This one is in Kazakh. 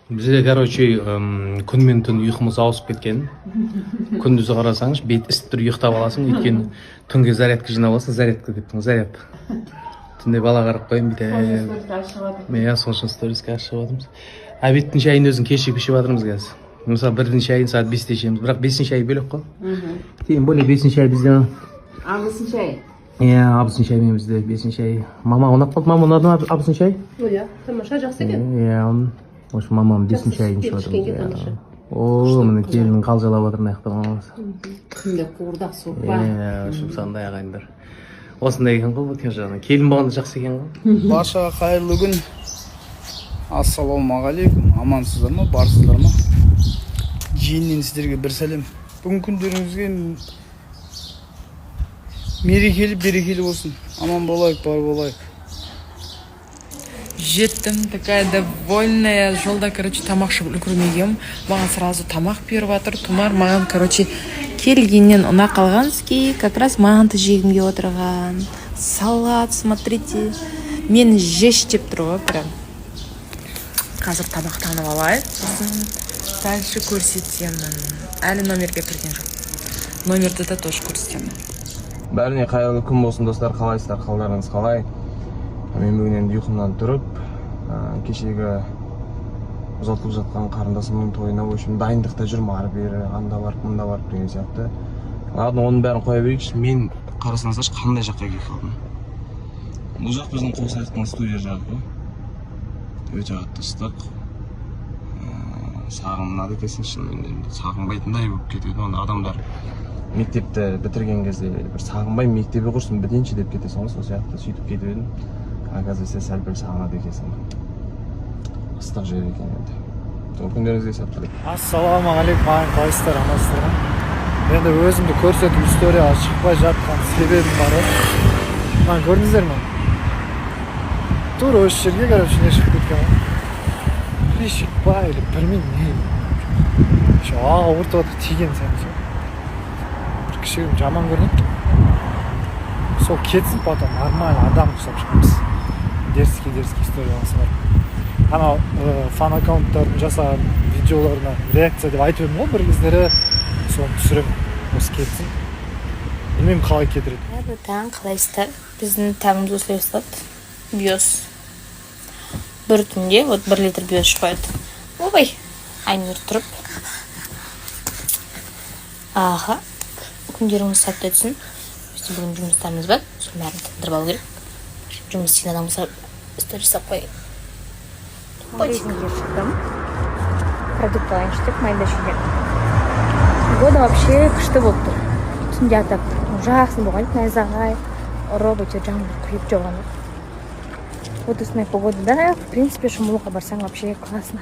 Бізде, короче, күн мен түн ұйқымыз ауысып кеткен. Күндізі қарасаңыз, бет ісіп тұр, ұйықтап аласың, өйткені түнге зарядка жинап аласың, зарядка деп тұрмын, заряд. Түнде бала қарап қойын бүйтіп. Мен сол үшін сториске ашып жатырмыз. Обедтің шайын өзін кешігіп ішіп жатырмыз қазір. Мысалы, бірдің шайын сағат 5-те ішеміз, бірақ 5-дің шайы бөлек қой. Тем более 5-дің шайы бізде. Абысын шай. Иә, абысын шай мен бізде, 5-дің шайы. Мама ұнап қалды, мама ұнады ма абысын шай? Иә, тамаша, жақсы екен. Иә, в общем, мамам 5-дің шайын ішіп жатырмыз. О, міне келіннің қалжалап отыр маяқта мамамыз. Күнде қуырдақ суық па. Иә, жұмсандай ағайындар. Осындай екен ғой, өткен жағынан. Келін болғанда жақсы екен ғой. Баршаға қайырлы күн. Ассалаумағалейкум. Амансыздар ма, барсыздар ма? Жиыннен сіздерге бір сәлем. Бүгін күндеріңізге мерекелі, берекелі болсын. Аман болайық, бар болайық. Жеттім, такая довольная. Жолда, короче, тамақ ішіп үлгермегем. Маған сразу тамақ беріп жатыр. Тұмар маған, короче, келгеннен ұна қалған ски, как раз манты жегімге отырған. Салат, смотрите. Мен жеш деп тұр ғой, прям. Қазір тамақтанып алайық. Дальше көрсетемін. Әлі номерге кірген жоқ. Номерді да тоже көрсетемін. Бәріне қайырлы күн болсын достар, қалайсыздар, қалдарыңыз қалай? Мен бүгін енді ұйқымнан тұрып, кешегі ұзатылып жатқан қарындасымның тойына өшім дайындықта жүрмін, ары бері, анда барып, мында барып деген сияқты. Ладно, оның бәрін қоя берейікші, мен қарасаңыздаршы қандай жаққа келіп қалдым. Бұл жақ біздің Қосаяқтың студия жағы ғой. Өте қатты ыстық. Сағынады екенсің шынымен, сағынбайтындай болып кетеді. Оны адамдар мектепті бітірген кезде бір сағынбай мектебі құрсын бітейінші деп кетесің ғой, сол сияқты сөйтіп кетіп едім. Оказывается, сәл пәл сағынады екенсің. Ыстық жер екен енді. Сол күндеріңізге сәт тілеп. Ассалаумағалейкум, ағайын, қалайсыздар, амансыздар ма? Енді өзімді көрсетіп историяға шықпай жатқан себебім бар ғой. Маған көрдіңіздер ме? Тура осы жерге, короче, не шығып кеткен ғой. Прищик па, или білмеймін не. Еще ауыртып отыр, тиген сән сол. Бір кішігірім жаман көрінеді. Сол кетсін, потом нормально адам ұқсап шығамыз. Дерзкий историясы бар. Анау фан аккаунттардың жасаған видеоларына реакция деп айтып едім ғой бір кездері. Соны түсіремін, осы кетсін. Білмеймін қалай кетіреді. Қайырлы таң, қалайсыздар? Біздің таңымыз осылай басталады. Биос. Бір түнде вот 1 литр биос ішіп қояды. Ой, Айнұр тұрып. Аха, күндеріңіз сәтті өтсін. Бізде бүгін жұмыстарымыз бар, соның бәрін тындырып алу керек. Жұмыс істеген адамға сторис жасап қояйын. Магазинге шықтым. Продукт алайын деп майдашуге. Погода вообще күшті болып тұр. Түнде атап жақсы болған, найзағай, ұрып өте жаңбыр құйып жауған. Вот осындай погодада, в принципе, шомылуға барсаң вообще классно.